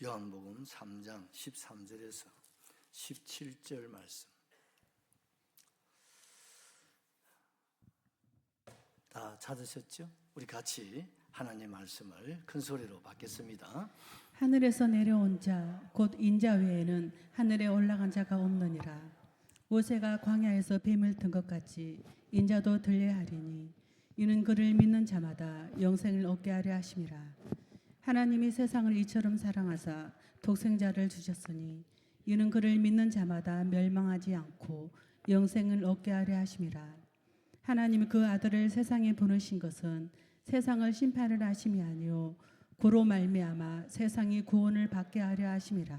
요한복음 3장 13절에서 17절 말씀. 다 찾으셨죠? 우리 같이 하나님 말씀을 큰 소리로 받겠습니다. 하늘에서 내려온 자 곧 인자 외에는 하늘에 올라간 자가 없느니라. 모세가 광야에서 뱀을 든 것 같이 인자도 들려야 하리니 이는 그를 믿는 자마다 영생을 얻게 하려 하심이라. 하나님이 세상을 이처럼 사랑하사 독생자를 주셨으니 이는 그를 믿는 자마다 멸망하지 않고 영생을 얻게 하려 하심이라. 하나님이 그 아들을 세상에 보내신 것은 세상을 심판을 하심이 아니요 그로 말미암아 세상이 구원을 받게 하려 하심이라.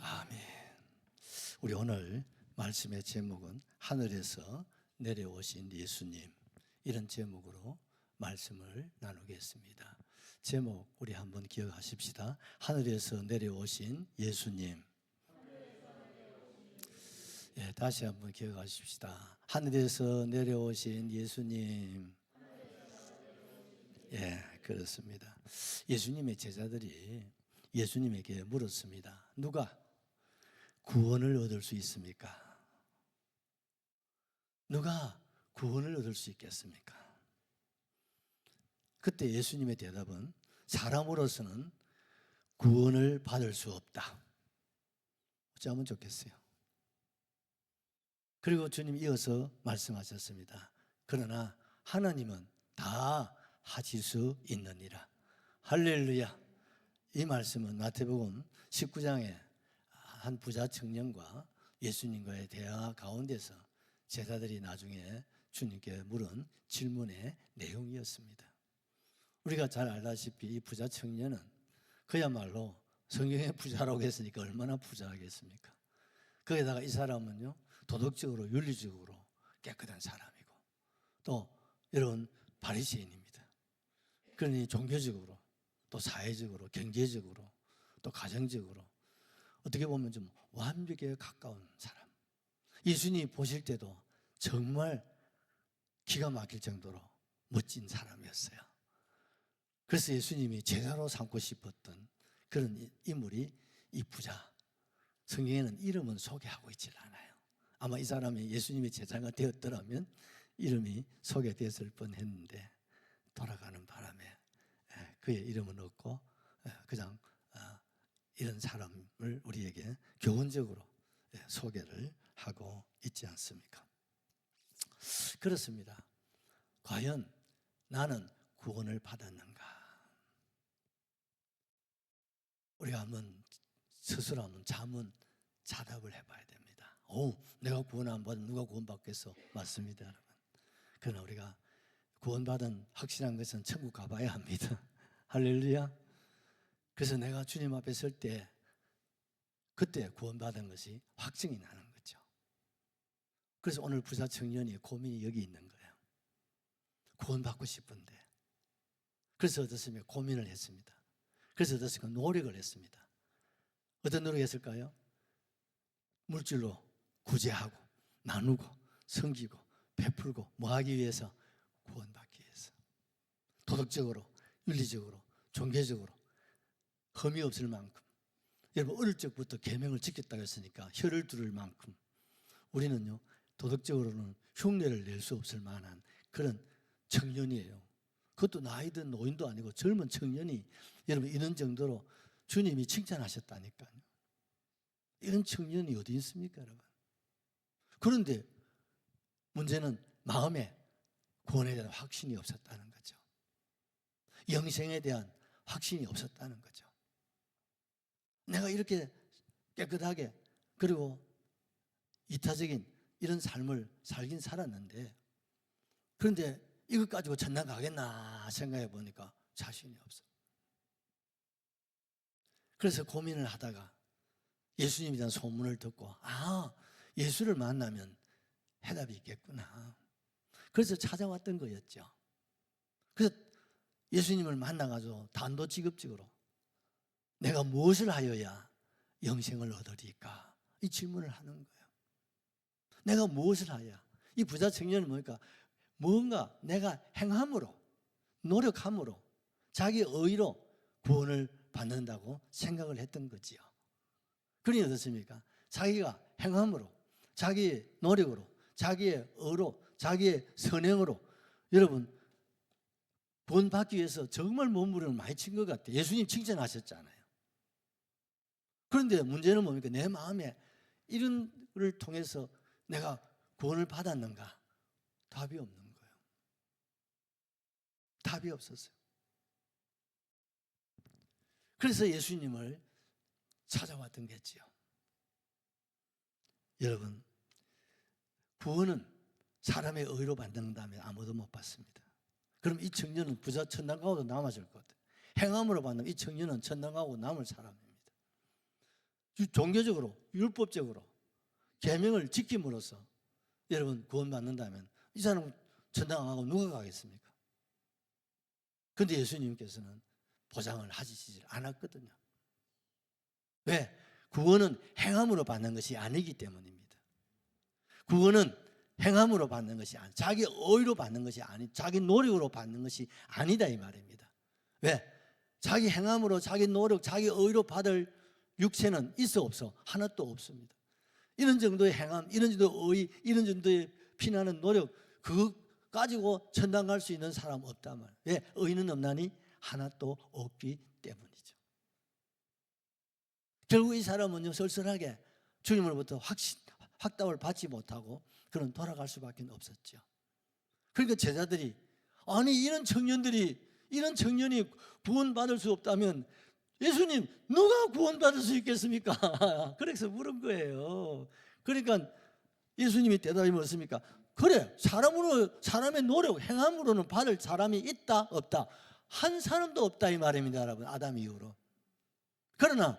아멘. 우리 오늘 말씀의 제목은 하늘에서 내려오신 예수님, 이런 제목으로 말씀을 나누겠습니다. 제목 우리 한번 기억하십시다. 하늘에서 내려오신 예수님. 예, 다시 한번 기억하십시다. 하늘에서 내려오신 예수님. 예, 그렇습니다. 예수님의 제자들이 예수님에게 물었습니다. 누가 구원을 얻을 수 있습니까? 누가 구원을 얻을 수 있겠습니까? 그때 예수님의 대답은 사람으로서는 구원을 받을 수 없다. 어쩌면 좋겠어요. 그리고 주님 이어서 말씀하셨습니다. 그러나 하나님은 다 하실 수 있느니라. 할렐루야. 이 말씀은 마태복음 19장에 한 부자 청년과 예수님과의 대화 가운데서 제자들이 나중에 주님께 물은 질문의 내용이었습니다. 우리가 잘 알다시피 이 부자 청년은 그야말로 성경의 부자라고 했으니까 얼마나 부자하겠습니까? 거기다가 이 사람은요, 도덕적으로 윤리적으로 깨끗한 사람이고 또 여러분 바리새인입니다. 그러니 종교적으로 또 사회적으로 경제적으로 또 가정적으로 어떻게 보면 좀 완벽에 가까운 사람. 예수님이 보실 때도 정말 기가 막힐 정도로 멋진 사람이었어요. 그래서 예수님이 제자로 삼고 싶었던 그런 인물이 이 부자. 성경에는 이름은 소개하고 있질 않아요. 아마 이 사람이 예수님의 제자가 되었더라면 이름이 소개됐을 뻔했는데 돌아가는 바람에 그의 이름은 없고 그냥 이런 사람을 우리에게 교훈적으로 소개를 하고 있지 않습니까? 그렇습니다. 과연 나는 구원을 받았는가? 우리가 한번 스스로 한번 자답을 해봐야 됩니다. 내가 구원 안 받으면 누가 구원받겠어? 맞습니다, 여러분. 그러나 우리가 구원받은 확실한 것은 천국 가봐야 합니다. 할렐루야. 그래서 내가 주님 앞에 설 때 그때 구원받은 것이 확증이 나는 거죠. 그래서 오늘 부자 청년이 고민이 여기 있는 거예요. 구원받고 싶은데. 그래서 어떻습니까? 고민을 했습니다. 그래서 어떻습니까? 노력을 했습니다. 어떤 노력했을까요? 물질로 구제하고 나누고 섬기고 베풀고 뭐 하기 위해서? 구원받기 위해서. 도덕적으로 윤리적으로 종교적으로 흠이 없을 만큼. 여러분 어릴 적부터 계명을 지켰다고 했으니까 혀를 두를 만큼 우리는요 도덕적으로는 흉내를 낼 수 없을 만한 그런 청년이에요. 그것도 나이든 노인도 아니고 젊은 청년이 여러분 이런 정도로 주님이 칭찬하셨다니까요. 이런 청년이 어디 있습니까, 여러분? 그런데 문제는 마음에 구원에 대한 확신이 없었다는 거죠. 영생에 대한 확신이 없었다는 거죠. 내가 이렇게 깨끗하게 그리고 이타적인 이런 삶을 살긴 살았는데 그런데 이것 가지고 천당 가겠나 생각해 보니까 자신이 없어. 그래서 고민을 하다가 예수님에 대한 소문을 듣고 예수를 만나면 해답이 있겠구나. 그래서 찾아왔던 거였죠. 그래서 예수님을 만나가지고 단도직입적으로 내가 무엇을 하여야 영생을 얻으리까? 이 질문을 하는 거예요. 내가 무엇을 하여야? 이 부자 청년은 뭡니까? 뭔가 내가 행함으로 노력함으로 자기 의로 구원을 받는다고 생각을 했던 거지요. 그러니 어떻습니까? 자기가 행함으로, 자기의 노력으로, 자기의 의로, 자기의 선행으로 여러분 본 받기 위해서 정말 몸부림을 많이 친 것 같아요. 예수님 칭찬하셨잖아요. 그런데 문제는 뭡니까? 내 마음에 이런 걸 통해서 내가 구원을 받았는가? 답이 없는 거예요. 답이 없었어요. 그래서 예수님을 찾아왔던 거지요. 여러분, 구원은 사람의 의로 받는다면 아무도 못 받습니다. 그럼 이 청년은 부자 천당 가고도 남아질 것 같아요. 행함으로 받는 이 청년은 천당 가고 남을 사람입니다. 종교적으로, 율법적으로 계명을 지킴으로써 여러분 구원받는다면 이 사람은 천당 안 가고 누가 가겠습니까? 그런데 예수님께서는 보장을 하시지 않았거든요. 왜? 구원은 행함으로 받는 것이 아니기 때문입니다. 구원은 행함으로 받는 것이 아니, 자기 의로 받는 것이 아니, 자기 노력으로 받는 것이 아니다 이 말입니다. 왜? 자기 행함으로, 자기 노력, 자기 의로 받을 육체는 있어 없어? 하나도 없습니다. 이런 정도의 행함, 이런 정도의 의, 이런 정도의 피나는 노력, 그거 가지고 천당 갈 수 있는 사람 없단 말이에요. 왜? 의는 없나니 하나도 없기 때문이죠. 결국 이 사람은요, 쓸쓸하게 주님으로부터 확답을 받지 못하고 그는 돌아갈 수밖에 없었죠. 그러니까 제자들이 아니 이런 청년이 구원받을 수 없다면 예수님 누가 구원받을 수 있겠습니까? 그래서 물은 거예요. 그러니까 예수님이 대답이 뭐였습니까? 그래, 사람의 노력, 행함으로는 받을 사람이 있다 없다? 한 사람도 없다 이 말입니다, 여러분. 아담 이후로. 그러나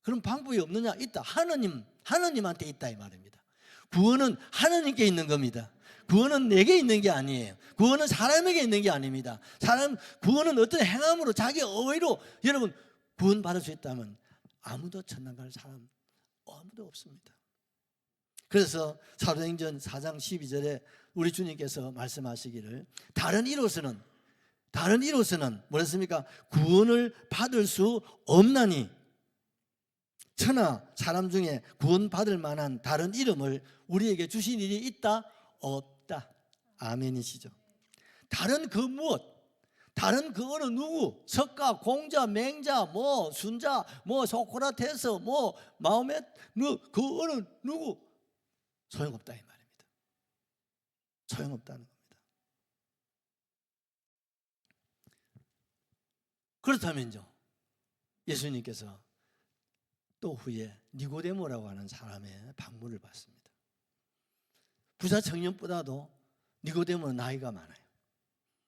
그런 방법이 없느냐? 있다. 하나님한테 있다 이 말입니다. 구원은 하나님께 있는 겁니다. 구원은 내게 있는 게 아니에요. 구원은 사람에게 있는 게 아닙니다. 구원은 어떤 행함으로 자기 의로 여러분 구원받을 수 있다면 아무도 천당 갈 사람 아무도 없습니다. 그래서 사도행전 4장 12절에 우리 주님께서 말씀하시기를 다른 이로서는 뭐랬습니까? 구원을 받을 수 없나니 천하 사람 중에 구원받을 만한 다른 이름을 우리에게 주신 일이 있다? 없다. 아멘이시죠. 다른 그 무엇, 다른 그 어느 누구, 석가, 공자, 맹자, 뭐 순자, 뭐 소크라테스, 뭐 마호멧, 그 어느 누구 소용없다 이 말입니다. 소용없다는 겁니다. 그렇다면요, 예수님께서 또 후에 니고데모라고 하는 사람의 방문을 받습니다. 부자 청년보다도 니고데모는 나이가 많아요.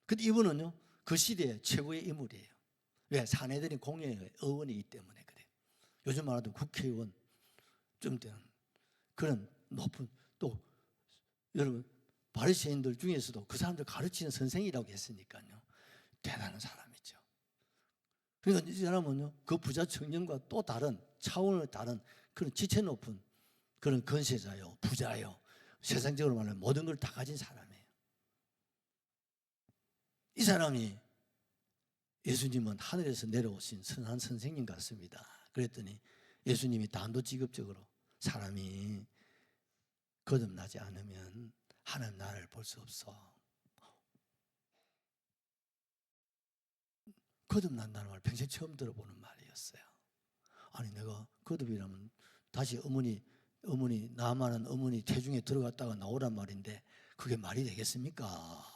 근데 이분은요, 그 시대의 최고의 인물이에요. 왜? 사내들이 공회의 의원이기 때문에 그래요. 요즘 말하던 국회의원 좀 되는 그런 높은, 또 여러분 바리새인들 중에서도 그 사람들 가르치는 선생이라고 했으니까요, 대단한 사람이죠. 그러니까 이 사람은요, 그 부자 청년과 또 다른 차원을 다른 그런 지체 높은 그런 건세자요, 부자요, 세상적으로 말하면 모든 걸 다 가진 사람이에요. 이 사람이 예수님은 하늘에서 내려오신 선한 선생님 같습니다. 그랬더니 예수님이 단도직입적으로 사람이 거듭나지 않으면 하나님 나라를 볼 수 없어. 거듭난다는 말 평생 처음 들어보는 말이었어요. 아니 내가 거듭이라면 다시 어머니 나만한 어머니 태중에 들어갔다가 나오란 말인데 그게 말이 되겠습니까?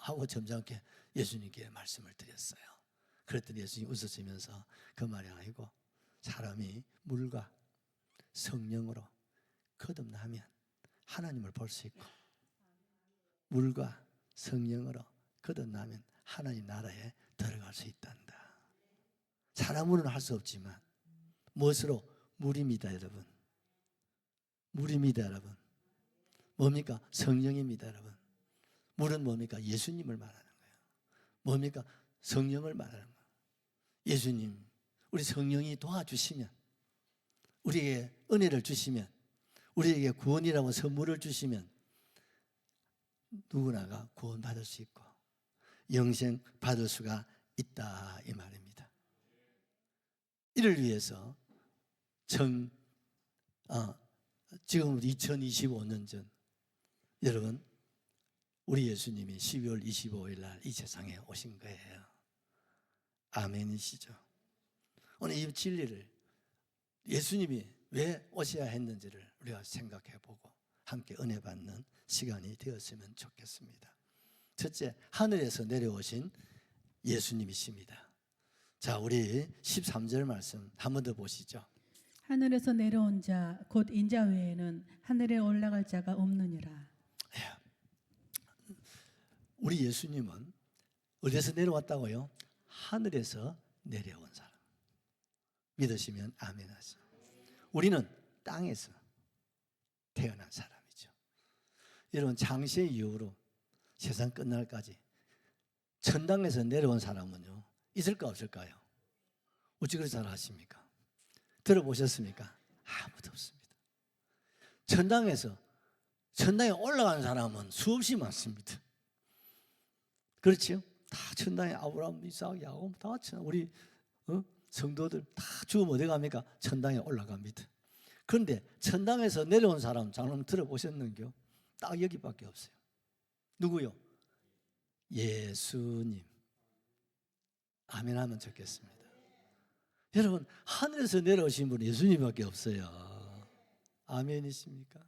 하고 점잖게 예수님께 말씀을 드렸어요. 그랬더니 예수님이 웃으시면서 그 말이 아니고 사람이 물과 성령으로 거듭나면 하나님을 볼 수 있고 물과 성령으로 거듭나면 하나님 나라에 들어갈 수 있단다. 사람으로는 할 수 없지만 무엇으로? 물입니다 여러분. 물입니다 여러분. 뭡니까? 성령입니다 여러분. 물은 뭡니까? 예수님을 말하는 거예요. 뭡니까? 성령을 말하는 거예요. 예수님, 우리 성령이 도와주시면, 우리에게 은혜를 주시면, 우리에게 구원이라고 선물을 주시면 누구나가 구원받을 수 있고 영생 받을 수가 있다 이 말입니다. 이를 위해서 지금 2025년 전 여러분 우리 예수님이 12월 25일 날 이 세상에 오신 거예요. 아멘이시죠? 오늘 이 진리를 예수님이 왜 오셔야 했는지를 우리가 생각해보고 함께 은혜 받는 시간이 되었으면 좋겠습니다. 첫째, 하늘에서 내려오신 예수님이십니다. 자, 우리 13절 말씀 한 번 더 보시죠. 하늘에서 내려온 자 곧 인자 외에는 하늘에 올라갈 자가 없느니라. 우리 예수님은 어디서 내려왔다고요? 하늘에서 내려온 사람. 믿으시면 아멘 하세요. 우리는 땅에서 태어난 사람이죠. 여러분, 창세 이후로 세상 끝날까지 천당에서 내려온 사람은요, 있을까 없을까요? 어찌 그렇게 잘 아십니까? 들어보셨습니까? 아무도 없습니다. 천당에 올라간 사람은 수없이 많습니다. 그렇지요? 다 천당에 아브라함, 이삭, 야곱 다 우리 성도들 다 죽으면 어디 갑니까? 천당에 올라갑니다. 그런데 천당에서 내려온 사람 장로님 들어보셨는겨? 딱 여기밖에 없어요. 누구요? 예수님. 아멘 하면 좋겠습니다. 여러분, 하늘에서 내려오신 분은 예수님밖에 없어요. 아멘이십니까?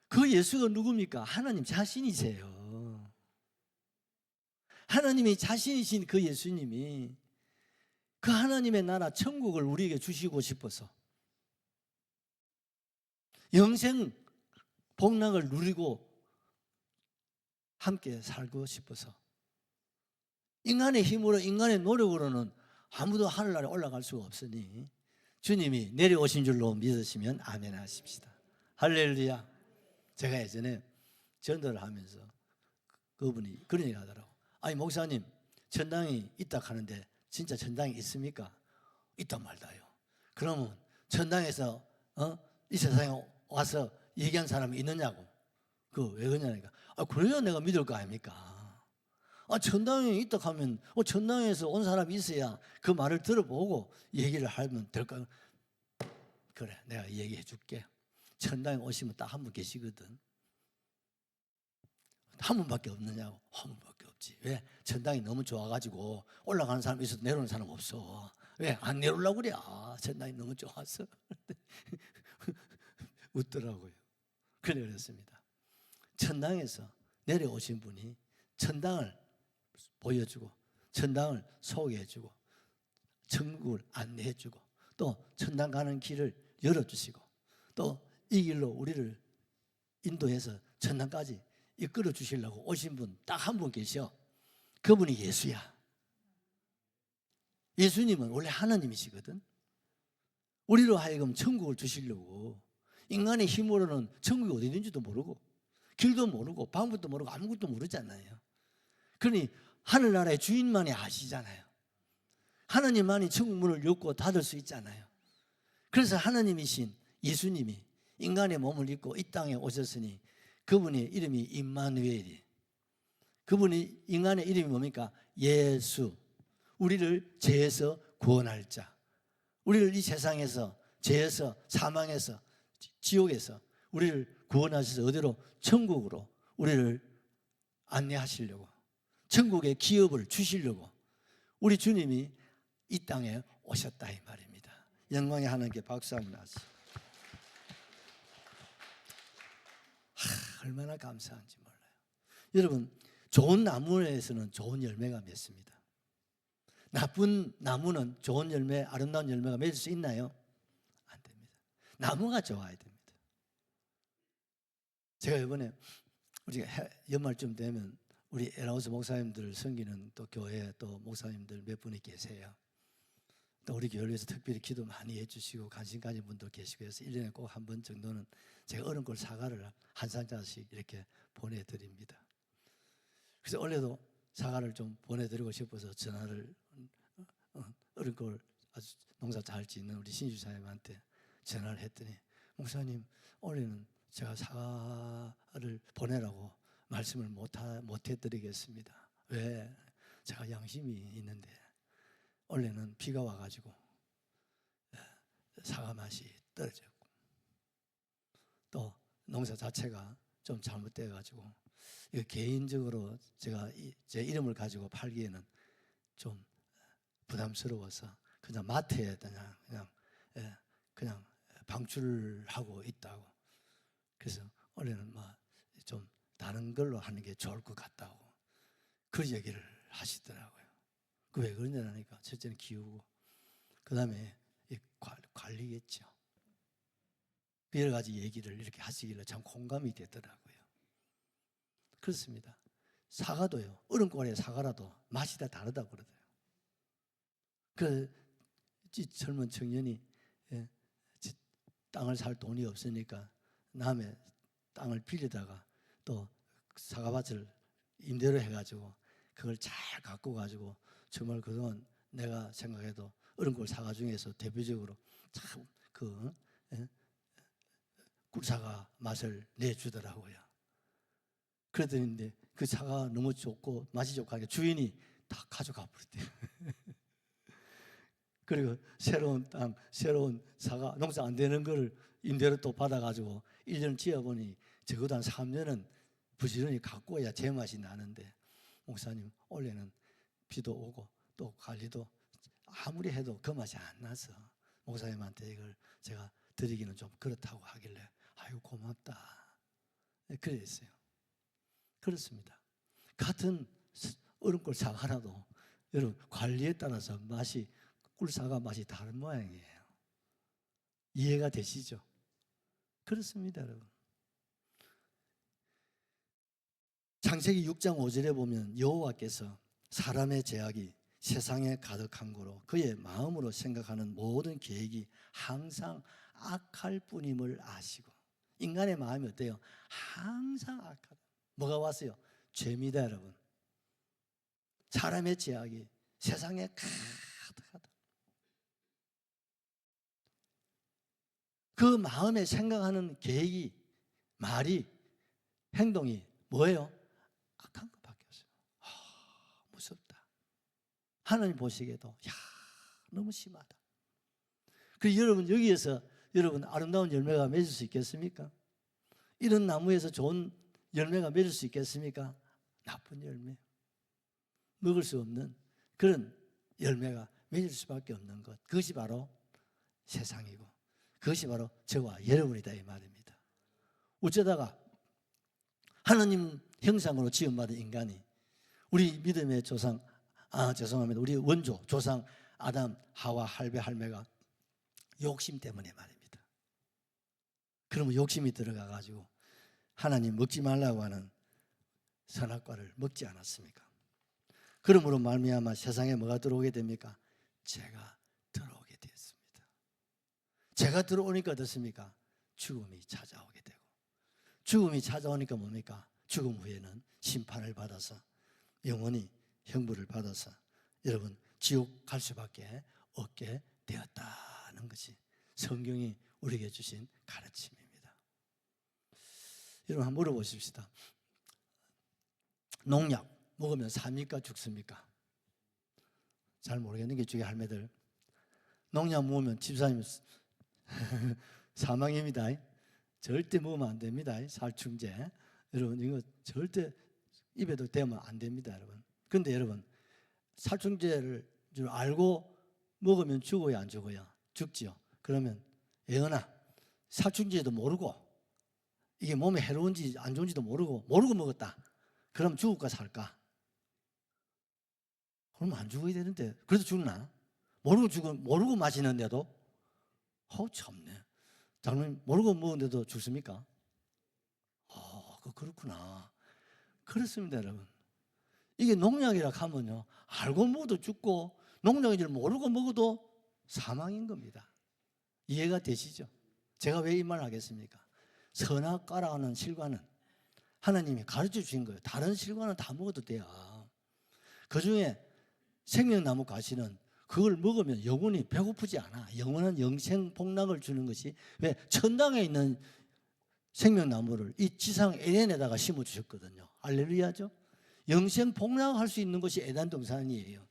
그 예수가 누굽니까? 하나님 자신이세요. 하나님이 자신이신 그 예수님이 그 하나님의 나라 천국을 우리에게 주시고 싶어서 영생 복락을 누리고 함께 살고 싶어서 인간의 힘으로 인간의 노력으로는 아무도 하늘나라에 올라갈 수가 없으니 주님이 내려오신 줄로 믿으시면 아멘 하십시다. 할렐루야. 제가 예전에 전도를 하면서 그분이 그런 얘기 하더라고. 아니 목사님, 천당이 있다 하는데 진짜 천당이 있습니까? 있단 말다요. 그러면 천당에서 이 세상에 와서 얘기한 사람이 있느냐고. 왜 그러냐니까. 그래야 내가 믿을 거 아닙니까? 천당에 있다 하면 천당에서 온 사람이 있어야 그 말을 들어보고 얘기를 하면 될까? 그래, 내가 얘기해 줄게. 천당에 오시면 딱 한 분 계시거든. 한 분밖에 없느냐고. 한 분밖에 없지. 왜? 천당이 너무 좋아가지고 올라가는 사람이 있어도 내려오는 사람 없어. 왜? 안 내려오려고 그래. 천당이 너무 좋아서. 웃더라고요. 그랬습니다. 천당에서 내려오신 분이 천당을 보여주고 천당을 소개해주고 천국을 안내해주고 또 천당 가는 길을 열어주시고 또 이 길로 우리를 인도해서 천당까지 이끌어 주시려고 오신 분 딱 한 분 계셔. 그분이 예수야. 예수님은 원래 하나님이시거든. 우리로 하여금 천국을 주시려고 인간의 힘으로는 천국이 어디 있는지도 모르고 길도 모르고 방법도 모르고 아무것도 모르잖아요. 그러니 하늘나라의 주인만이 아시잖아요. 하나님만이 천국 문을 엮고 닫을 수 있잖아요. 그래서 하나님이신 예수님이 인간의 몸을 입고 이 땅에 오셨으니 그분의 이름이 임마누엘이. 그분이 인간의 이름이 뭡니까? 예수. 우리를 죄에서 구원할 자. 우리를 이 세상에서 죄에서 사망에서 지옥에서 우리를 구원하셔서 어디로? 천국으로 우리를 안내하시려고 천국의 기업을 주시려고 우리 주님이 이 땅에 오셨다 이 말입니다. 영광의 하나님께 박수 한번 하시죠. 얼마나 감사한지 몰라요. 여러분, 좋은 나무에서는 좋은 열매가 맺습니다. 나쁜 나무는 좋은 열매, 아름다운 열매가 맺을 수 있나요? 안 됩니다. 나무가 좋아야 됩니다. 제가 이번에 우리가 연말쯤 되면 우리 에라우스 목사님들 섬기는 또 교회 또 목사님들 몇 분이 계세요. 또 우리 교회를 위해서 특별히 기도 많이 해주시고 관심 가진 분도 계시고 해서 1년에 꼭 한 번 정도는 제가 얼음골 사과를 한 상자씩 이렇게 보내드립니다. 그래서 원래도 사과를 좀 보내드리고 싶어서 전화를 얼음골 아주 농사 잘 짓는 우리 신주사님한테 전화를 했더니 목사님 올해는 제가 사과를 보내라고 말씀을 못 해드리겠습니다. 왜? 제가 양심이 있는데 원래는 비가 와가지고 사과 맛이 떨어졌고, 또 농사 자체가 좀 잘못돼 가지고 개인적으로 제가 제 이름을 가지고 팔기에는 좀 부담스러워서 그냥 마트에 그냥 방출하고 있다고. 그래서 원래는 좀 다른 걸로 하는 게 좋을 것 같다고 그 얘기를 하시더라고요. 그 왜 그러냐니까 첫째는 기후고, 그 다음에 관리겠죠. 여러 가지 얘기를 이렇게 하시길래 참 공감이 되더라고요. 그렇습니다. 사과도요, 얼음골의 사과라도 맛이 다 다르다고 그러더라고요. 젊은 청년이 땅을 살 돈이 없으니까 남의 땅을 빌리다가 또 사과밭을 임대로 해가지고 그걸 잘 갖고 가지고 정말 그동안 내가 생각해도 얼음골 사과 중에서 대표적으로 참 꿀사과 맛을 내주더라고요. 그러더니 그 사과가 너무 좋고 맛이 좋고 하니까 주인이 다 가져가 버렸대요. 그리고 새로운 땅, 새로운 사과, 농사 안 되는 거를 임대로 또 받아가지고 1년 지어보니 적어도 한 3년은 부지런히 갖고 와야 제맛이 나는데, 목사님 올해는 비도 오고 또 관리도 아무리 해도 그 맛이 안 나서 목사님한테 이걸 제가 드리기는 좀 그렇다고 하길래 아유 고맙다 그랬어요. 그렇습니다. 같은 얼음골 사과라도 여러분 관리에 따라서 맛이, 꿀사과 맛이 다른 모양이에요. 이해가 되시죠? 그렇습니다, 여러분. 창세기 6장 5절에 보면 여호와께서 사람의 죄악이 세상에 가득한 거로 그의 마음으로 생각하는 모든 계획이 항상 악할 뿐임을 아시고. 인간의 마음이 어때요? 항상 악하다. 뭐가 왔어요? 죄입니다, 여러분. 사람의 죄악이 세상에 가득하다. 그 마음에 생각하는 계획이, 말이, 행동이 뭐예요? 악한 것밖에 없어요. 무섭다. 하나님 보시기에도 너무 심하다. 그래서 여러분 여기에서 여러분 아름다운 열매가 맺을 수 있겠습니까? 이런 나무에서 좋은 열매가 맺을 수 있겠습니까? 나쁜 열매, 먹을 수 없는 그런 열매가 맺을 수밖에 없는 것, 그것이 바로 세상이고 그것이 바로 저와 여러분이다 이 말입니다. 어쩌다가 하나님 형상으로 지음받은 인간이, 우리 믿음의 조상, 죄송합니다, 우리 원조 조상 아담, 하와, 할배, 할매가 욕심 때문에 말입니다. 그러면 욕심이 들어가가지고 하나님 먹지 말라고 하는 선악과를 먹지 않았습니까? 그러므로 말미암아 세상에 뭐가 들어오게 됩니까? 죄가 들어오게 되었습니다. 죄가 들어오니까 어떻습니까? 죽음이 찾아오게 되고, 죽음이 찾아오니까 뭡니까? 죽음 후에는 심판을 받아서 영원히 형벌을 받아서 여러분 지옥 갈 수밖에 없게 되었다는 것이 성경이 우리에게 주신 가르침입니다. 여러분 한번 물어보십시다. 농약 먹으면 삽니까 죽습니까? 잘 모르겠는 게 중에 할매들, 농약 먹으면 집사님 사망입니다. 절대 먹으면 안 됩니다. 살충제. 여러분 이거 절대 입에도 대면 안 됩니다, 여러분. 그런데 여러분 살충제를 줄 알고 먹으면 죽어요, 안 죽어요? 죽지요. 그러면 예언아, 살충제도 모르고 이게 몸에 해로운지 안 좋은지도 모르고 먹었다. 그럼 죽을까 살까? 그럼 안 죽어야 되는데 그래도 죽나? 모르고 마시는데도 참네. 장로님 모르고 먹는데도 죽습니까? 그렇구나. 그렇습니다, 여러분. 이게 농약이라 하면요, 알고 먹어도 죽고 농약인 줄 모르고 먹어도 사망인 겁니다. 이해가 되시죠? 제가 왜 이 말을 하겠습니까? 선악과라는 실과는 하나님이 가르쳐 주신 거예요. 다른 실과는 다 먹어도 돼요. 그 중에 생명나무 가시는 그걸 먹으면 영원히 배고프지 않아. 영원한 영생 복락을 주는 것이, 왜? 천당에 있는 생명나무를 이 지상 에덴에다가 심어 주셨거든요. 할렐루야죠. 영생 복락할 수 있는 것이 에덴 동산이에요.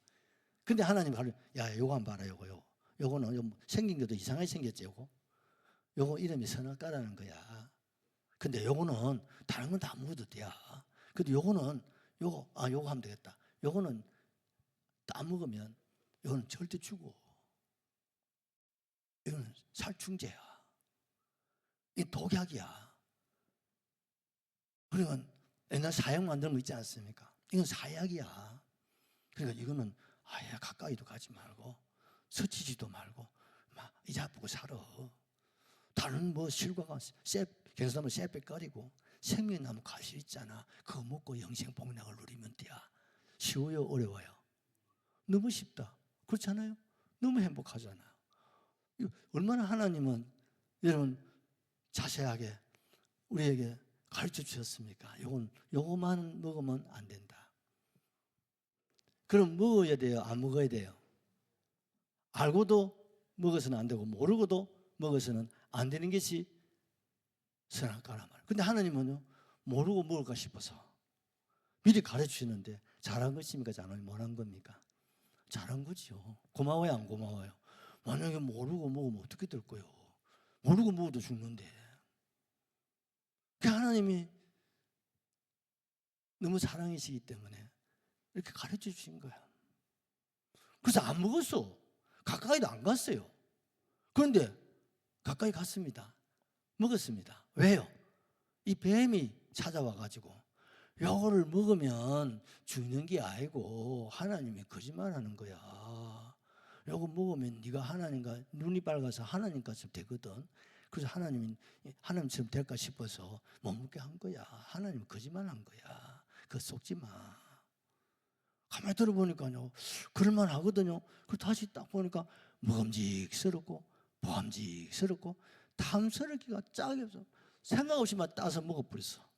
근데 하나님 가르쳐, 야, 요거 한번 봐라, 요거. 요거는 생긴 게도 이상하게 생겼지. 요거 이름이 선악과라는 거야. 근데 요거는 다른 건 다 먹어도 돼. 근데 요거는 요거 하면 되겠다. 요거는 다 먹으면 요거는 절대 죽어. 이거는 살충제야. 이 독약이야. 그러니까 옛날 사약 만드는 거 있지 않습니까? 이건 사약이야. 그러니까 이거는 아예 가까이도 가지 말고 스치지도 말고 막 이 잡고 살아. 다른 뭐 실과가 경상도 쎄빽거리고 생명나무 가시 있잖아. 그거 먹고 영생 복락을 누리면 돼. 쉬워요, 어려워요? 너무 쉽다. 그렇잖아요? 너무 행복하잖아요. 얼마나 하나님은 여러분 자세하게 우리에게 가르쳐 주셨습니까? 요거만 먹으면 안 된다. 그럼 먹어야 돼요? 안 먹어야 돼요? 알고도 먹어서는 안 되고 모르고도 먹어서는 안 되는 것이 선악과란 말이에요. 근데 하나님은요, 모르고 먹을까 싶어서 미리 가르쳐 주시는데 잘한 것입니까? 잘한 못한 겁니까? 잘한 거죠. 고마워요, 안 고마워요? 만약에 모르고 먹으면 어떻게 될 거예요? 모르고 먹어도 죽는데. 그 하나님이 너무 사랑이시기 때문에 이렇게 가르쳐 주신 거야. 그래서 안 먹었어. 가까이도 안 갔어요. 그런데 가까이 갔습니다. 먹었습니다. 왜요? 이 뱀이 찾아와 가지고 요거를 먹으면 죽는 게 아니고 하나님이 거짓말하는 거야. 요거 먹으면 네가 하나님과 눈이 밝아서 하나님같이 되거든. 그래서 하나님처럼 될까 싶어서 못 먹게 한 거야. 하나님 거짓말한 거야. 그거 속지 마. 가만히 들어보니까요, 그럴만 하거든요. 그 다시 딱 보니까 먹음직스럽고 보암직스럽고 탐스럽기가 짝이 없어. 생각 없이만 따서 먹어버렸어.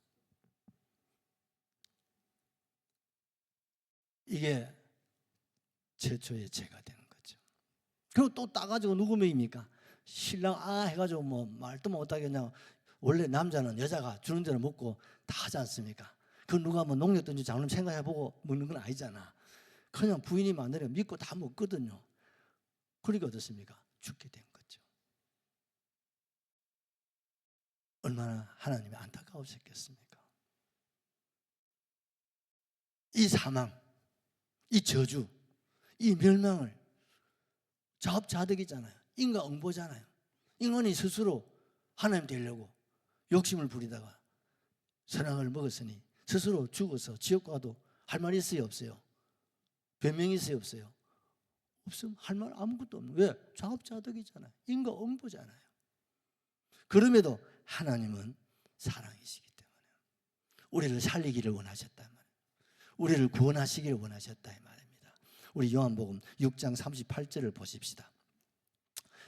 이게 최초의 죄가 되는 거죠. 그리고 또 따가지고 누구 먹입니까? 신랑 해가지고 뭐 말도 못하게 그냥, 원래 남자는 여자가 주는 대로 먹고 다 하지 않습니까? 그 누가 뭐 농약 든지 장놈 생각해보고 먹는 건 아니잖아. 그냥 부인이 만들어 믿고 다 먹거든요. 그러니까 어떻습니까? 죽게 된 거죠. 얼마나 하나님이 안타까우셨겠습니까? 이 사망, 이 저주, 이 멸망을 자업자득이잖아요. 인과응보잖아요. 인간이 스스로 하나님 되려고 욕심을 부리다가 선악을 먹었으니 스스로 죽어서 지옥 가도 할 말 있어요, 없어요? 변명이 있어요, 없어요? 없으면 할 말 아무것도 없는. 왜? 자업자득이잖아요. 인과응보잖아요. 그럼에도 하나님은 사랑이시기 때문에 우리를 살리기를 원하셨단 말이에요. 우리를 구원하시기를 원하셨다 이 말입니다. 우리 요한복음 6장 38절을 보십시다.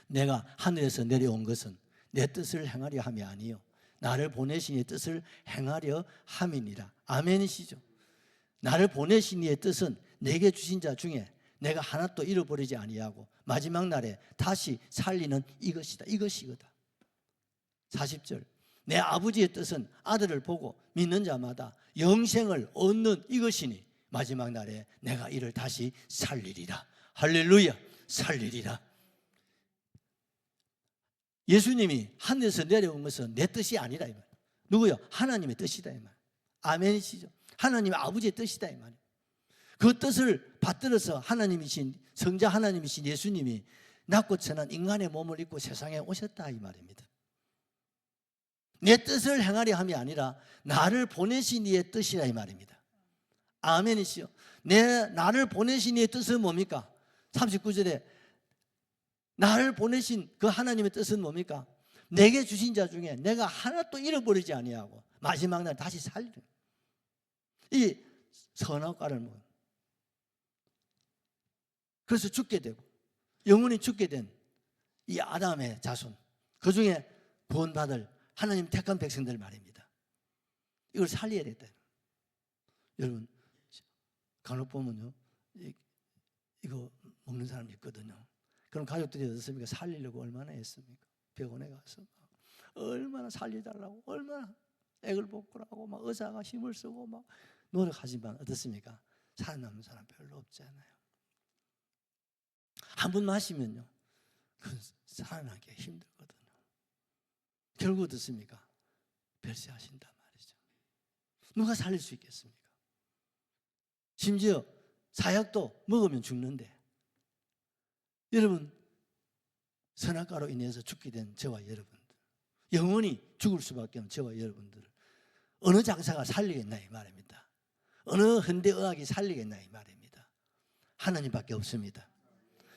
내가 하늘에서 내려온 것은 내 뜻을 행하려 함이 아니요 나를 보내신 이의 뜻을 행하려 함이니라. 아멘이시죠? 나를 보내신 이의 뜻은 내게 주신 자 중에 내가 하나도 잃어버리지 아니하고 마지막 날에 다시 살리는 이것이다. 이것이거다. 40절 내 아버지의 뜻은 아들을 보고 믿는 자마다 영생을 얻는 이것이니 마지막 날에 내가 이를 다시 살리리라. 할렐루야. 살리리라. 예수님이 하늘에서 내려온 것은 내 뜻이 아니라 이 말. 누구요? 하나님의 뜻이다 이 말. 아멘이시죠? 하나님의 아버지의 뜻이다 이 말이에요. 그 뜻을 받들어서 하나님이신 성자 하나님이신 예수님이 낮고 천한 인간의 몸을 입고 세상에 오셨다 이 말입니다. 내 뜻을 행하려 함이 아니라 나를 보내신 이의 뜻이라 이 말입니다. 아멘이시요. 나를 보내신 이의 뜻은 뭡니까? 39절에 나를 보내신 그 하나님의 뜻은 뭡니까? 내게 주신 자 중에 내가 하나도 잃어버리지 아니하고 마지막 날 다시 살리는, 이 선악과를 먹은, 그래서 죽게 되고 영원히 죽게 된 이 아담의 자손, 그 중에 구원받을 하나님 택한 백성들 말입니다. 이걸 살려야 됐다. 여러분 간혹 보면요, 이거 먹는 사람이 있거든요. 그럼 가족들이 어떻습니까? 살리려고 얼마나 했습니까? 병원에 가서 얼마나 살려달라고 얼마나 액을 복구하고 막 의사가 힘을 쓰고 막 노력하지만 어떻습니까? 살아남는 사람 별로 없잖아요. 한 번 마시면요, 그건 살아나기 힘들거든요. 결국 어떻습니까? 별세하신단 말이죠. 누가 살릴 수 있겠습니까? 심지어 사약도 먹으면 죽는데, 여러분 선악과로 인해서 죽게 된 저와 여러분들, 영원히 죽을 수밖에 없는 저와 여러분들, 어느 장사가 살리겠나 이 말입니다. 어느 현대의학이 살리겠나 이 말입니다. 하나님밖에 없습니다.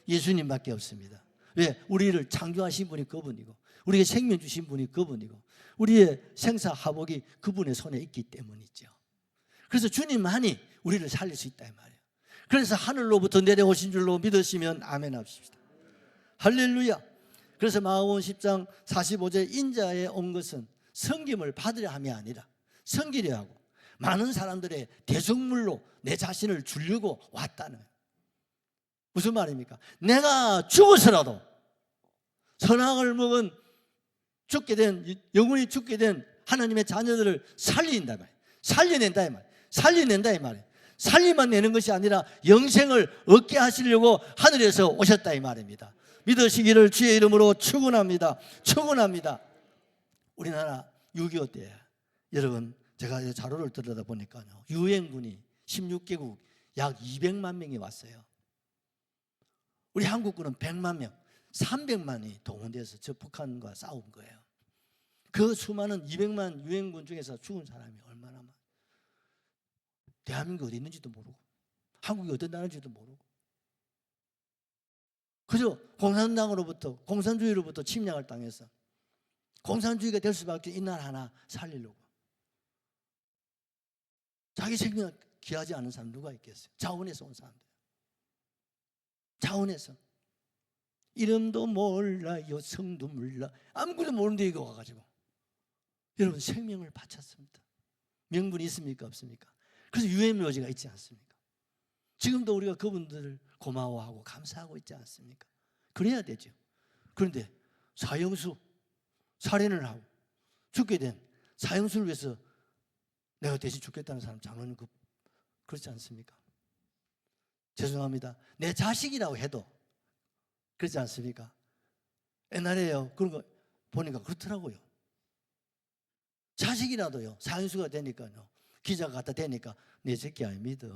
예수님밖에 없습니다. 왜? 우리를 창조하신 분이 그분이고, 우리에게 생명 주신 분이 그분이고, 우리의 생사화복이 그분의 손에 있기 때문이죠. 그래서 주님만이 우리를 살릴 수 있다 이 말이에요. 그래서 하늘로부터 내려오신 줄로 믿으시면 아멘 합시다. 할렐루야. 그래서 마가복음 10장 45절, 인자에 온 것은 섬김을 받으려 함이 아니라 섬기려 하고 많은 사람들의 대속물로 내 자신을 주려고 왔다는 거예요. 무슨 말입니까? 내가 죽어서라도 선악을 먹은 죽게 된, 영원히 죽게 된 하나님의 자녀들을 살린다 말이에요. 살려낸다 이 말이에요. 살려낸다 이 말이에요. 살리만 내는 것이 아니라 영생을 얻게 하시려고 하늘에서 오셨다 이 말입니다. 믿으시기를 주의 이름으로 축원합니다. 축원합니다. 우리나라 6.25 때 여러분 제가 자료를 들여다보니까요, 유엔군이 16개국 약 200만 명이 왔어요. 우리 한국군은 100만 명, 300만이 동원돼서 저 북한과 싸운 거예요. 그 수많은 200만 유엔군 중에서 죽은 사람이 얼마나 많아요. 대한민국이 어디 있는지도 모르고, 한국이 어떤 나라인지도 모르고, 그저 공산당으로부터, 공산주의로부터 침략을 당해서 공산주의가 될 수밖에 이 나라 하나 살리려고. 자기 생명을 귀하지 않은 사람 누가 있겠어요? 자원에서 온 사람들. 자원에서. 이름도 몰라요, 성도 몰라, 아무것도 모르는데 이거 와가지고 여러분 생명을 바쳤습니다. 명분이 있습니까 없습니까? 그래서 유엔 묘지가 있지 않습니까? 지금도 우리가 그분들을 고마워하고 감사하고 있지 않습니까? 그래야 되죠. 그런데 사형수, 살인을 하고 죽게 된 사형수를 위해서 내가 대신 죽겠다는 사람 장로님 그렇지 않습니까? 죄송합니다. 내 자식이라고 해도 그렇지 않습니까? 옛날에요, 그런 거 보니까 그렇더라고요. 자식이라도요, 사형수가 되니까요, 기자가 갖다 대니까 내 새끼 아닙니다,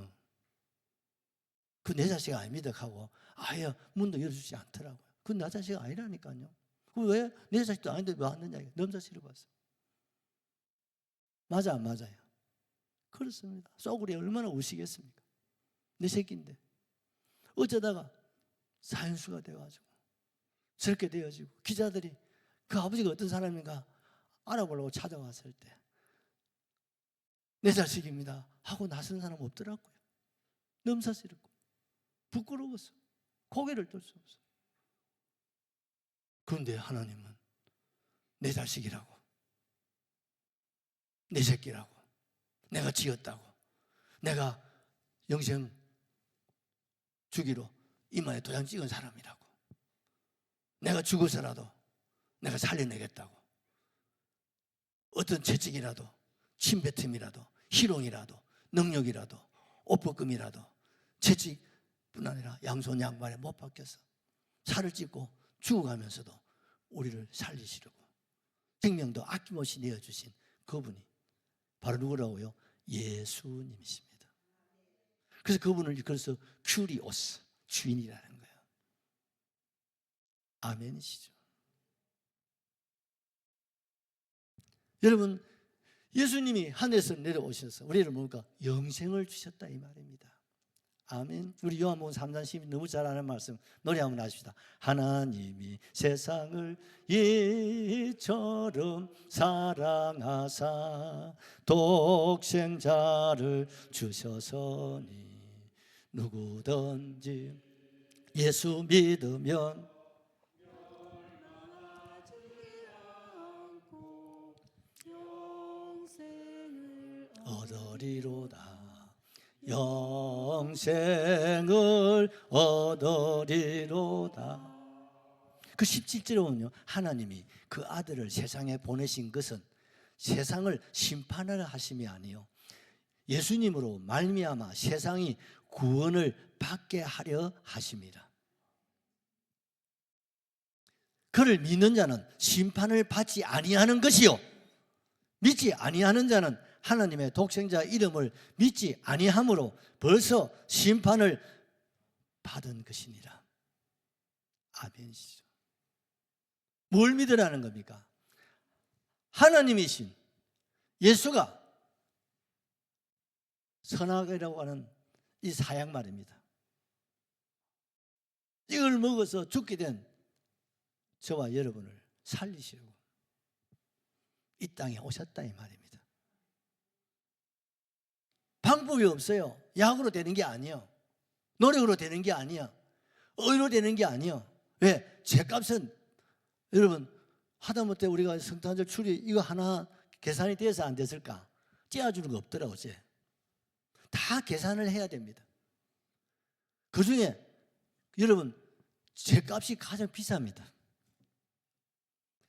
그 내 자식 아닙니다 하고 아예 문도 열어주지 않더라고요. 그건 내 자식 아니라니까요. 그 왜 내 자식도 아닌데 왜 왔느냐, 넘사시를 봤어. 맞아 안 맞아요? 그렇습니다. 쏘구리 얼마나 우시겠습니까? 내 새끼인데 어쩌다가 사형수가 되어가지고 저렇게 되어지고, 기자들이 그 아버지가 어떤 사람인가 알아보려고 찾아왔을 때 내 자식입니다 하고 나선 사람 없더라고요. 넘사스럽고 부끄러웠어. 고개를 들 수 없어. 그런데 하나님은 내 자식이라고, 내 새끼라고, 내가 지었다고, 내가 영생 주기로 이마에 도장 찍은 사람이라고, 내가 죽어서라도 내가 살려내겠다고, 어떤 채찍이라도, 침뱉음이라도, 희롱이라도, 능력이라도, 옷벗김이라도, 채찍뿐 아니라 양손 양발에 못 박혀서 살을 찢고 죽어가면서도 우리를 살리시려고 생명도 아낌없이 내어주신 그분이 바로 누구라고요? 예수님이십니다. 그래서 그분을 그래서 큐리오스, 주인이라는 거예요. 아멘이시죠. 여러분, 예수님이 하늘에서 내려오셔서 우리를 뭔가 영생을 주셨다 이 말입니다. 아멘. 우리 요한복음 3장 10이 너무 잘 아는 말씀 노래 한번 하십시다. 하나님이 세상을 이처럼 사랑하사 독생자를 주셔서니 누구든지 예수 믿으면 얻으리로다. 영생을 얻으리로다. 그 17절에 보면요, 하나님이 그 아들을 세상에 보내신 것은 세상을 심판하려 하심이 아니요 예수님으로 말미암아 세상이 구원을 받게 하려 하심이라. 그를 믿는 자는 심판을 받지 아니하는 것이요 믿지 아니하는 자는 하나님의 독생자 이름을 믿지 아니함으로 벌써 심판을 받은 것이니라. 아멘이죠. 뭘 믿으라는 겁니까? 하나님이신 예수가 선악이라고 하는 이 사약 말입니다. 이걸 먹어서 죽게 된 저와 여러분을 살리시려고 이 땅에 오셨다 이 말입니다. 방법이 없어요. 약으로 되는 게 아니에요. 노력으로 되는 게 아니야. 의로 되는 게 아니야. 왜? 죄값은 여러분 하다못해 우리가 성탄절 출입 이거 하나 계산이 돼서 안 됐을까? 떼어주는 거 없더라고. 이제 다 계산을 해야 됩니다. 그 중에 여러분 죄값이 가장 비쌉니다.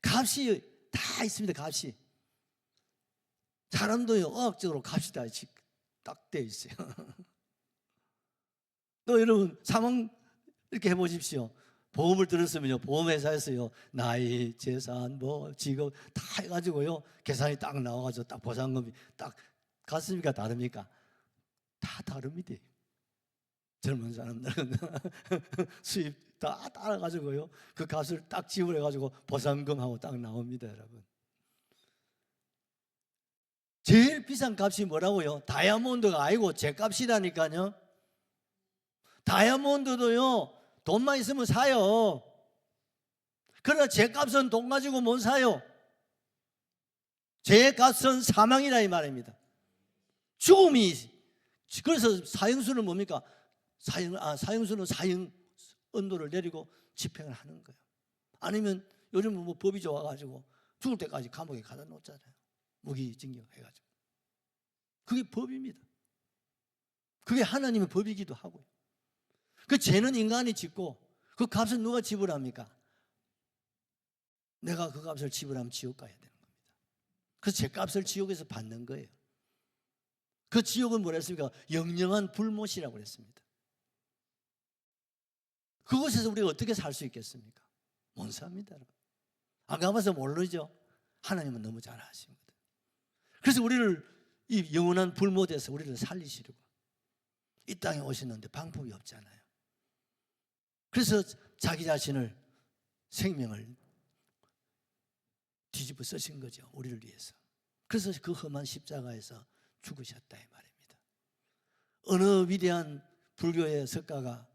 값이 다 있습니다. 값이 사람도요 어학적으로 값이 다 딱 돼 있어요. 또 여러분 사망 이렇게 해보십시오. 보험을 들었으면요 보험회사에서요 나이, 재산, 뭐 직업 다 해가지고요 계산이 딱 나와가지고 딱 보상금이 딱 같습니까 다릅니까? 다 다릅니다. 젊은 사람들은 수입 다 따라가지고요 그 값을 딱 지불해가지고 보상금하고 딱 나옵니다. 여러분 제일 비싼 값이 뭐라고요? 다이아몬드가 아니고 제값이라니까요. 다이아몬드도요 돈만 있으면 사요. 그러나 제값은 돈 가지고 못 사요. 제값은 사망이라 이 말입니다. 죽음이. 그래서 사형수는 뭡니까? 사형수는 사형 언도를 내리고 집행을 하는 거예요. 아니면 요즘은 뭐 법이 좋아가지고 죽을 때까지 감옥에 가다 놓잖아요. 무기징역 해가지고. 그게 법입니다. 그게 하나님의 법이기도 하고요. 그 죄는 인간이 짓고 그 값은 누가 지불합니까? 내가 그 값을 지불하면 지옥 가야 되는 겁니다. 그래서 죄값을 지옥에서 받는 거예요. 그 지옥은 뭐라 했습니까? 영영한 불못이라고 그랬습니다. 그곳에서 우리가 어떻게 살 수 있겠습니까? 못 삽니다. 여러분. 안 가봐서 모르죠. 하나님은 너무 잘 아십니다. 그래서 우리를 이 영원한 불못에서 우리를 살리시려고 이 땅에 오셨는데 방법이 없잖아요. 그래서 자기 자신을 생명을 뒤집어 쓰신 거죠. 우리를 위해서. 그래서 그 험한 십자가에서 죽으셨다 이 말입니다. 어느 위대한 불교의 석가가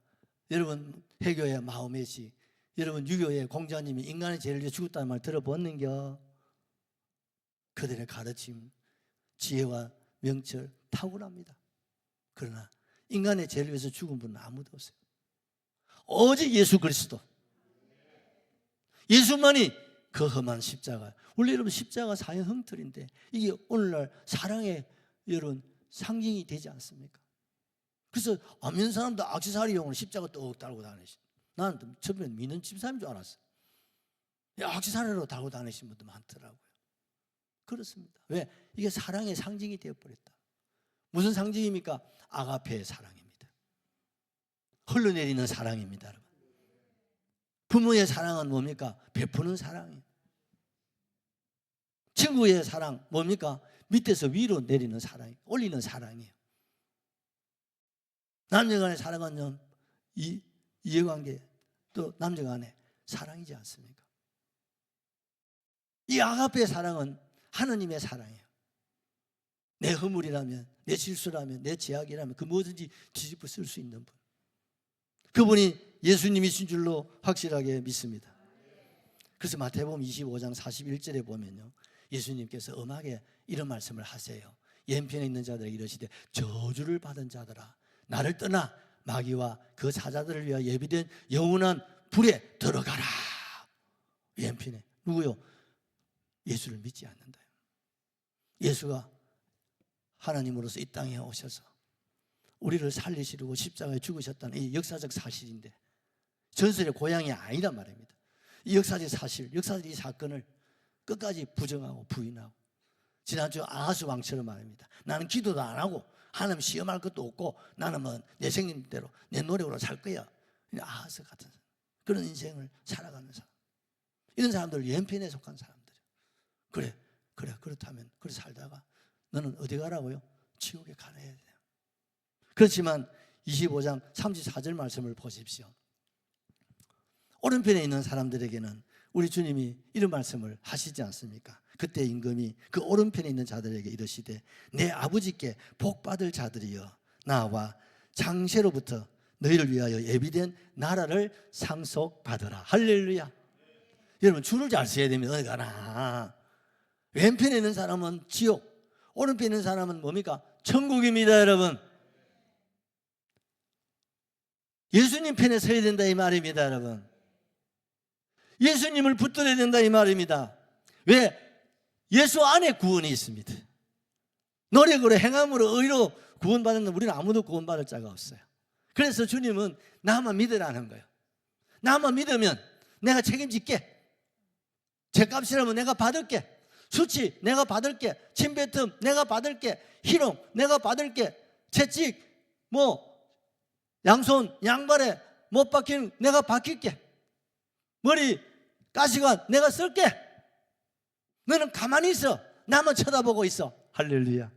여러분 해교의 마호메시 여러분 유교의 공자님이 인간의 죄를 위해 죽었다는 말 들어봤는겨? 그들의 가르침 지혜와 명철 탁월합니다. 그러나 인간의 죄를 위해서 죽은 분은 아무도 없어요. 오직 예수 그리스도. 예수만이 그 험한 십자가. 원래 여러분 십자가 사형 형틀인데 이게 오늘날 사랑의 여러분 상징이 되지 않습니까? 그래서 안면 사람도 악세사리용으로 십자가 떡 달고 다니시. 나는 처음에 믿는 집사람인 줄 알았어. 악세사리로 달고 다니신 분도 많더라고요. 그렇습니다. 왜? 이게 사랑의 상징이 되어버렸다. 무슨 상징입니까? 아가페의 사랑입니다. 흘러내리는 사랑입니다. 여러분. 부모의 사랑은 뭡니까? 베푸는 사랑이에요. 친구의 사랑 뭡니까? 밑에서 위로 내리는 사랑이에요. 올리는 사랑이에요. 남녀간의 사랑은 이해관계 또 남녀간의 사랑이지 않습니까? 이 아가페의 사랑은 하나님의 사랑이에요. 내 허물이라면 내 실수라면 내 죄악이라면 그 뭐든지 뒤집어 쓸 수 있는 분. 그분이 예수님이신 줄로 확실하게 믿습니다. 그래서 마태복음 25장 41절에 보면요 예수님께서 엄하게 이런 말씀을 하세요. 왼편에 있는 자들에게 이르시되 저주를 받은 자들아 나를 떠나 마귀와 그 사자들을 위하여 예비된 영원한 불에 들어가라. 왼편에 누구요? 예수를 믿지 않는다. 예수가 하나님으로서 이 땅에 오셔서 우리를 살리시려고 십자가에 죽으셨다는 이 역사적 사실인데 전설의 고향이 아니란 말입니다. 이 역사적 사실, 역사적 이 사건을 끝까지 부정하고 부인하고 지난주 아하스 왕처럼 말입니다. 나는 기도도 안 하고 하나님 시험할 것도 없고 나는 뭐 내 생님대로 내 노력으로 살 거야. 아하스 같은 그런 인생을 살아가는 사람. 이런 사람들 왼편에 속한 사람들이에요. 그렇다면 그렇게 살다가 너는 어디 가라고요? 지옥에 가야 돼요. 그렇지만 25장 34절 말씀을 보십시오. 오른편에 있는 사람들에게는 우리 주님이 이런 말씀을 하시지 않습니까? 그때 임금이 그 오른편에 있는 자들에게 이르시되 내 아버지께 복받을 자들이여 나와 장세로부터 너희를 위하여 예비된 나라를 상속받으라. 할렐루야. 여러분 줄을 잘 서야 됩니다. 어디 가나. 왼편에 있는 사람은 지옥, 오른편에 있는 사람은 뭡니까? 천국입니다. 여러분, 예수님 편에 서야 된다 이 말입니다. 여러분, 예수님을 붙들어야 된다 이 말입니다. 왜? 예수 안에 구원이 있습니다. 노력으로 행함으로 의로 구원받는 우리는 아무도 구원받을 자가 없어요. 그래서 주님은 나만 믿으라는 거예요. 나만 믿으면 내가 책임질게. 죗값이라면 내가 받을게. 수치 내가 받을게. 침뱉음 내가 받을게. 희롱 내가 받을게. 채찍 양손 양발에 못 박히는 내가 박힐게. 머리 가시관 내가 쓸게. 너는 가만히 있어. 나만 쳐다보고 있어. 할렐루야.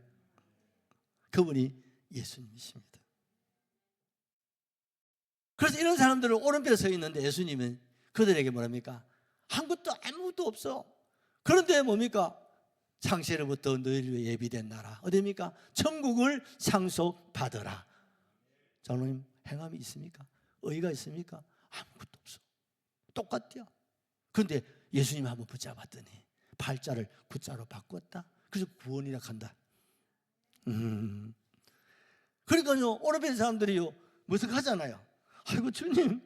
그분이 예수님이십니다. 그래서 이런 사람들은 오른편에 서 있는데 예수님은 그들에게 뭐랍니까? 한 것도 아무것도 없어. 그런데 뭡니까? 창세로부터 너희를 위해 예비된 나라 어디입니까? 천국을 상속받으라. 장로님, 행함이 있습니까? 의가 있습니까? 아무것도 없어. 똑같아요. 그런데 예수님 한번 붙잡았더니 팔자를 구자로 바꿨다. 그래서 구원이라 한다. 그러니까요, 오른편 사람들이요 무슨 하잖아요. 아이고 주님,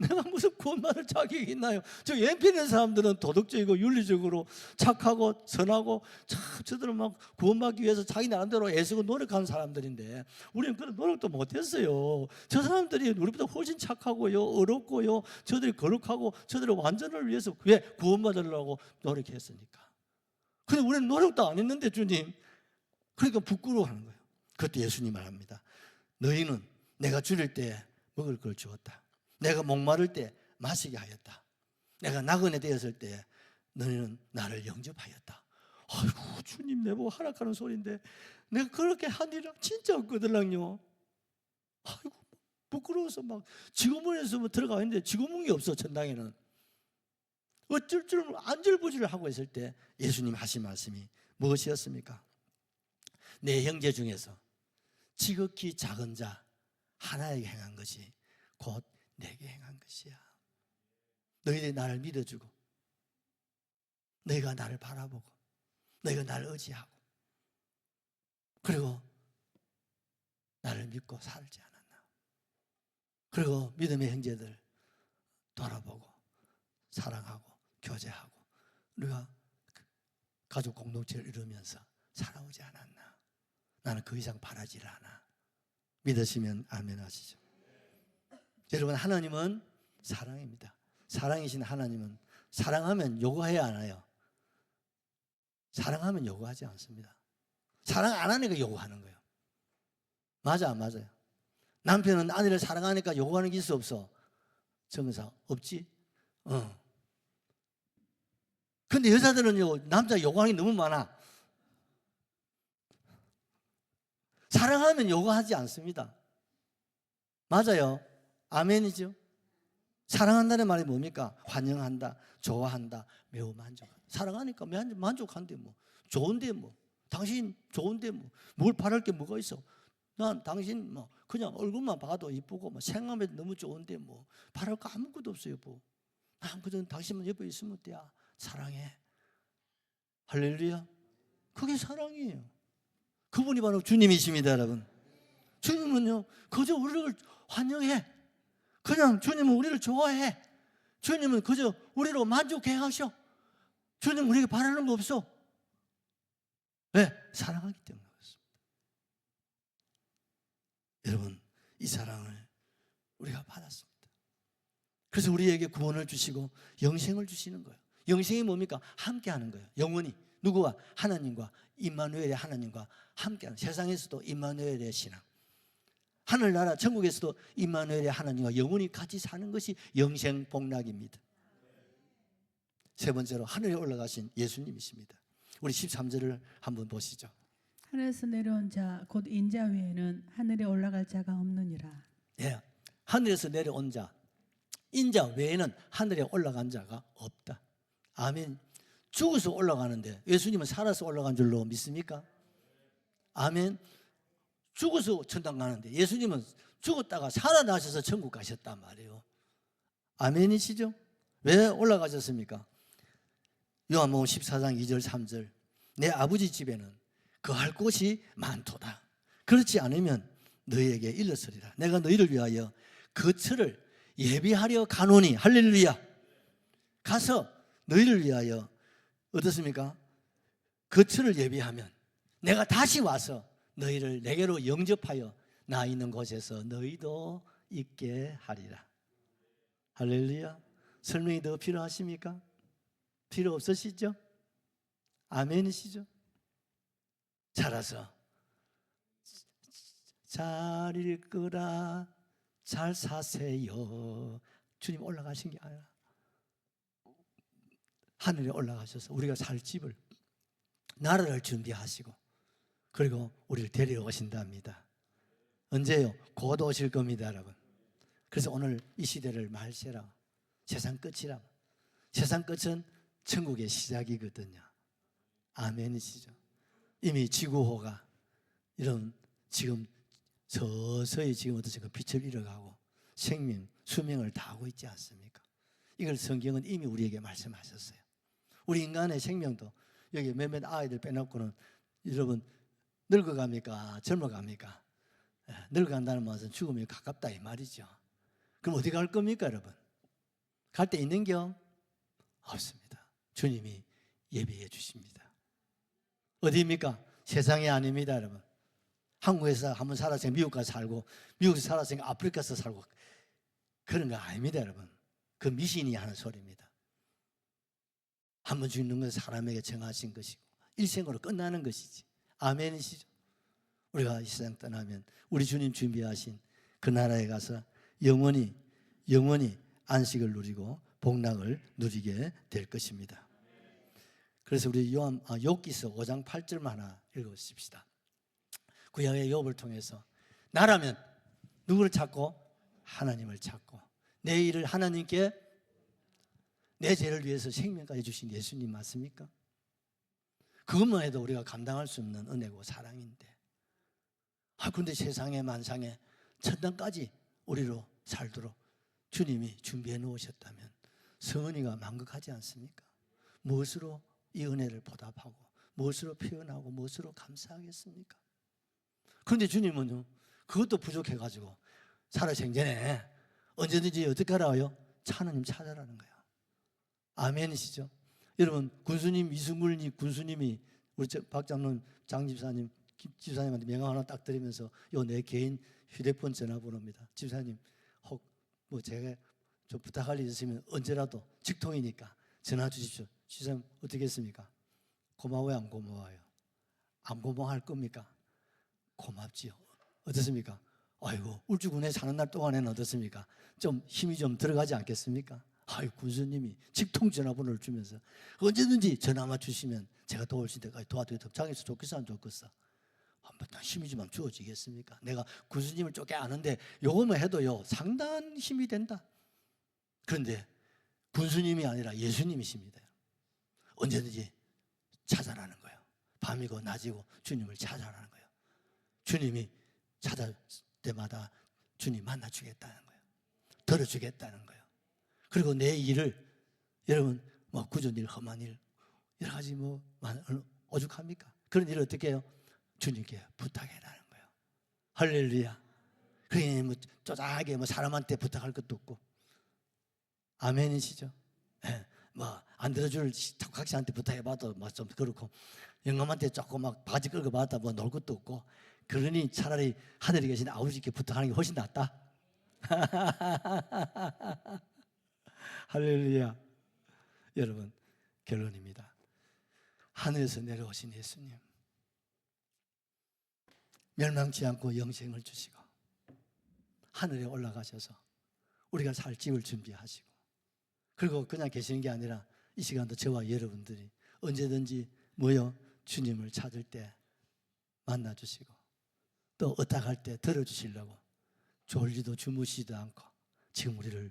내가 무슨 구원받을 자격이 있나요? 저 왼편에 있는 사람들은 도덕적이고 윤리적으로 착하고 선하고 참 저들은 막 구원받기 위해서 자기 나름대로 애쓰고 노력하는 사람들인데 우리는 그런 노력도 못했어요. 저 사람들이 우리보다 훨씬 착하고요, 어렵고요, 저들이 거룩하고 저들의 완전을 위해서 왜 구원받으려고 노력했으니까. 근데 우리는 노력도 안 했는데 주님, 그러니까 부끄러워하는 거예요. 그때 예수님 말합니다. 너희는 내가 줄일 때 먹을 걸 주었다. 내가 목마를 때 마시게 하였다. 내가 나그네 되었을 때 너희는 나를 영접하였다. 아이고 주님, 내보고 하락하는 소리인데 내가 그렇게 한 일은 진짜 없거든요. 아이고 부끄러워서 막 지구문에서 들어가 있는데 지구문이 없어. 천당에는 어쩔 줄 안절부절을 하고 있을 때 예수님 하신 말씀이 무엇이었습니까? 내 형제 중에서 지극히 작은 자 하나에게 행한 것이 곧 내게 행한 것이야. 너희들이 나를 믿어주고 너희가 나를 바라보고 너희가 나를 의지하고 그리고 나를 믿고 살지 않았나. 그리고 믿음의 형제들 돌아보고 사랑하고 교제하고 우리가 가족 공동체를 이루면서 살아오지 않았나. 나는 그 이상 바라지를 않아. 믿으시면 아멘 하시죠. 여러분, 하나님은 사랑입니다. 사랑이신 하나님은 사랑하면 요구해야 하나요? 사랑하면 요구하지 않습니다. 사랑 안 하니까 요구하는 거예요. 맞아 안 맞아요? 남편은 아내를 사랑하니까 요구하는 게 있어 없어? 정사 없지? 근데 여자들은요 남자 요구하는 게 너무 많아. 사랑하면 요구하지 않습니다. 맞아요. 아멘이죠. 사랑한다는 말이 뭡니까? 환영한다, 좋아한다, 매우 만족한다. 사랑하니까 만족한데 뭐 좋은데 뭐 당신 좋은데 뭐 뭘 바랄 게 뭐가 있어? 난 당신 뭐 그냥 얼굴만 봐도 이쁘고 뭐 생각해도 너무 좋은데 뭐 바랄 거 아무것도 없어요. 뭐 난 그저 당신만 옆에 있으면 돼야. 사랑해. 할렐루야. 그게 사랑이에요. 그분이 바로 주님이십니다. 여러분, 주님은요 그저 우리를 환영해. 그냥 주님은 우리를 좋아해. 주님은 그저 우리로 만족해 하셔. 주님은 우리에게 바라는 거 없어. 왜? 사랑하기 때문에 그렇습니다. 여러분, 이 사랑을 우리가 받았습니다. 그래서 우리에게 구원을 주시고 영생을 주시는 거예요. 영생이 뭡니까? 함께하는 거예요. 영원히 누구와? 하나님과, 임마누엘의 하나님과 함께하는, 세상에서도 임마누엘의 신앙, 하늘나라 천국에서도 임마누엘의 하나님과 영원히 같이 사는 것이 영생 복락입니다. 세 번째로 하늘에 올라가신 예수님이십니다. 우리 13절을 한번 보시죠. 하늘에서 내려온 자 곧 인자 외에는 하늘에 올라갈 자가 없느니라. 예, 하늘에서 내려온 자, 인자 외에는 하늘에 올라간 자가 없다. 아멘. 죽어서 올라가는데 예수님은 살아서 올라간 줄로 믿습니까? 아멘. 죽어서 천당 가는데 예수님은 죽었다가 살아나셔서 천국 가셨단 말이에요. 아멘이시죠? 왜 올라가셨습니까? 요한복음 14장 2절 3절 내 아버지 집에는 거할 곳이 많도다. 그렇지 않으면 너희에게 일렀으리라. 내가 너희를 위하여 거처를 예비하려 가노니. 할렐루야. 가서 너희를 위하여 어떻습니까? 거처를 예비하면 내가 다시 와서 너희를 내게로 영접하여 나 있는 곳에서 너희도 있게 하리라. 할렐루야. 설명이 더 필요하십니까? 필요 없으시죠? 아멘이시죠? 자라서 잘 읽거라, 잘 사세요. 주님 올라가신 게 아니라 하늘에 올라가셔서 우리가 살 집을, 나라를 준비하시고 그리고 우리를 데려오신답니다. 언제요? 곧 오실 겁니다, 여러분. 그래서 오늘 이 시대를 말세라, 세상 끝이라. 세상 끝은 천국의 시작이거든요. 아멘이시죠? 이미 지구호가 이런 지금 서서히 지금 어떻습니까? 빛을 잃어가고 생명, 수명을 다하고 있지 않습니까? 이걸 성경은 이미 우리에게 말씀하셨어요. 우리 인간의 생명도 여기 몇몇 아이들 빼놓고는 여러분 늙어갑니까? 젊어갑니까? 늙어간다는 말은 죽음이 가깝다 이 말이죠. 그럼 어디 갈 겁니까, 여러분? 갈 데 있는겨? 없습니다. 주님이 예비해 주십니다. 어디입니까? 세상이 아닙니다, 여러분. 한국에서 한번 살았으니까 미국 가서 살고, 미국에서 살았으니까 아프리카 가서 살고, 그런 거 아닙니다, 여러분. 그 미신이 하는 소리입니다. 한번 죽는 것은 사람에게 정하신 것이고 일생으로 끝나는 것이지. 아멘이시죠? 우리가 이 세상 떠나면 우리 주님 준비하신 그 나라에 가서 영원히 안식을 누리고 복락을 누리게 될 것입니다. 그래서 우리 욥기서 5장 8절만 하나 읽어보십시다. 구약의 욥을 통해서 나라면 누구를 찾고? 하나님을 찾고 내 일을 하나님께, 내 죄를 위해서 생명까지 주신 예수님 맞습니까? 그것만 해도 우리가 감당할 수 없는 은혜고 사랑인데, 그런데 세상에 만상에 천당까지 우리로 살도록 주님이 준비해 놓으셨다면 성은이가 만극하지 않습니까? 무엇으로 이 은혜를 보답하고 무엇으로 표현하고 무엇으로 감사하겠습니까? 그런데 주님은요, 그것도 부족해가지고 살아생전에 언제든지 어떻게 하라고요? 하나님 찾아라는 거야. 아멘이시죠? 여러분, 군수님 이승굴님 군수님이 우리 박 장로님, 장 집사님, 김 집사님한테 명함 하나 딱 드리면서 요 내 개인 휴대폰 전화번호입니다. 집사님, 혹 뭐 제가 좀 부탁할 일 있으면 언제라도 직통이니까 전화 주십시오. 집사님 어떻게 했습니까? 고마워요, 안 고마워요? 안 고마워할 겁니까? 고맙지요. 어떻습니까? 아이고, 울주군에 사는 날 동안에는 어떻습니까? 좀 힘이 좀 들어가지 않겠습니까? 아이고, 군수님이 직통 전화번호를 주면서 언제든지 전화만 주시면 제가 도울 수 있도록 도와드리도록. 자기서 좋겠어 안 좋겠어? 한번 힘이 좀 주어지겠습니까? 내가 군수님을 쪼개 아는데 요거만 해도요 상당한 힘이 된다. 그런데 군수님이 아니라 예수님이십니다. 언제든지 찾아라는 거예요. 밤이고 낮이고 주님을 찾아라는 거예요. 주님이 찾아올 때마다 주님 만나주겠다는 거예요. 들어주겠다는 거예요. 그리고 내 일을, 여러분 뭐 구전 일, 험한 일, 여러 가지 뭐 오죽합니까? 그런 일을 어떻게 해요? 주님께 부탁해라는 거예요. 할렐루야. 그러니 뭐 쪼작하게 뭐 사람한테 부탁할 것도 없고. 아멘이시죠? 네. 뭐 안 들어줄 각시한테 부탁해봐도 뭐 좀 그렇고, 영감한테 조금 막 바지 끌고 받았다 뭐 놀 것도 없고. 그러니 차라리 하늘에 계신 아버지께 부탁하는 게 훨씬 낫다. 할렐루야. 여러분, 결론입니다. 하늘에서 내려오신 예수님, 멸망치 않고 영생을 주시고 하늘에 올라가셔서 우리가 살 집을 준비하시고, 그리고 그냥 계시는 게 아니라 이 시간도 저와 여러분들이 언제든지 모여 주님을 찾을 때 만나주시고 또 어떡할 때 들어주시려고 졸지도 주무시지도 않고 지금 오늘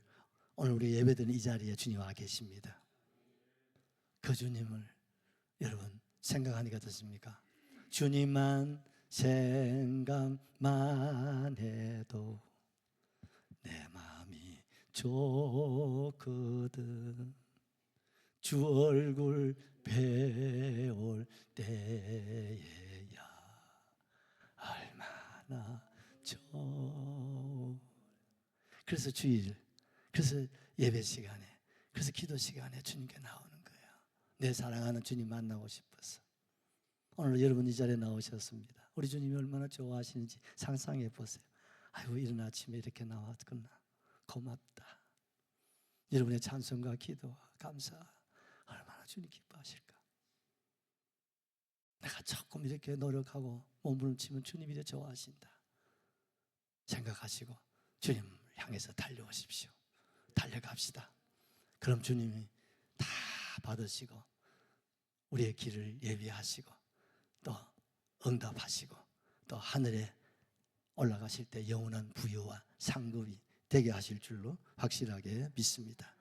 우리 예배드리는 이 자리에 주님 와 계십니다. 그 주님을 여러분 생각하니까 어떻습니까? 주님만 생각만 해도 내 마음이 좋거든. 주 얼굴 배울 때에야 얼마나 그래서 주일, 그래서 예배 시간에, 그래서 기도 시간에 주님께 나오는 거예요. 내 사랑하는 주님 만나고 싶어서. 오늘 여러분 이 자리에 나오셨습니다. 우리 주님이 얼마나 좋아하시는지 상상해 보세요. 아이고 이른 아침에 이렇게 나왔구나. 고맙다. 여러분의 찬송과 기도와 감사 얼마나 주님 기뻐하실까. 내가 조금 이렇게 노력하고 몸부림치면 주님이 더 좋아하신다 생각하시고 주님을 향해서 달려오십시오. 달려갑시다. 그럼 주님이 다 받으시고 우리의 길을 예비하시고 또 응답하시고 또 하늘에 올라가실 때 영원한 부여와 상급이 되게 하실 줄로 확실하게 믿습니다.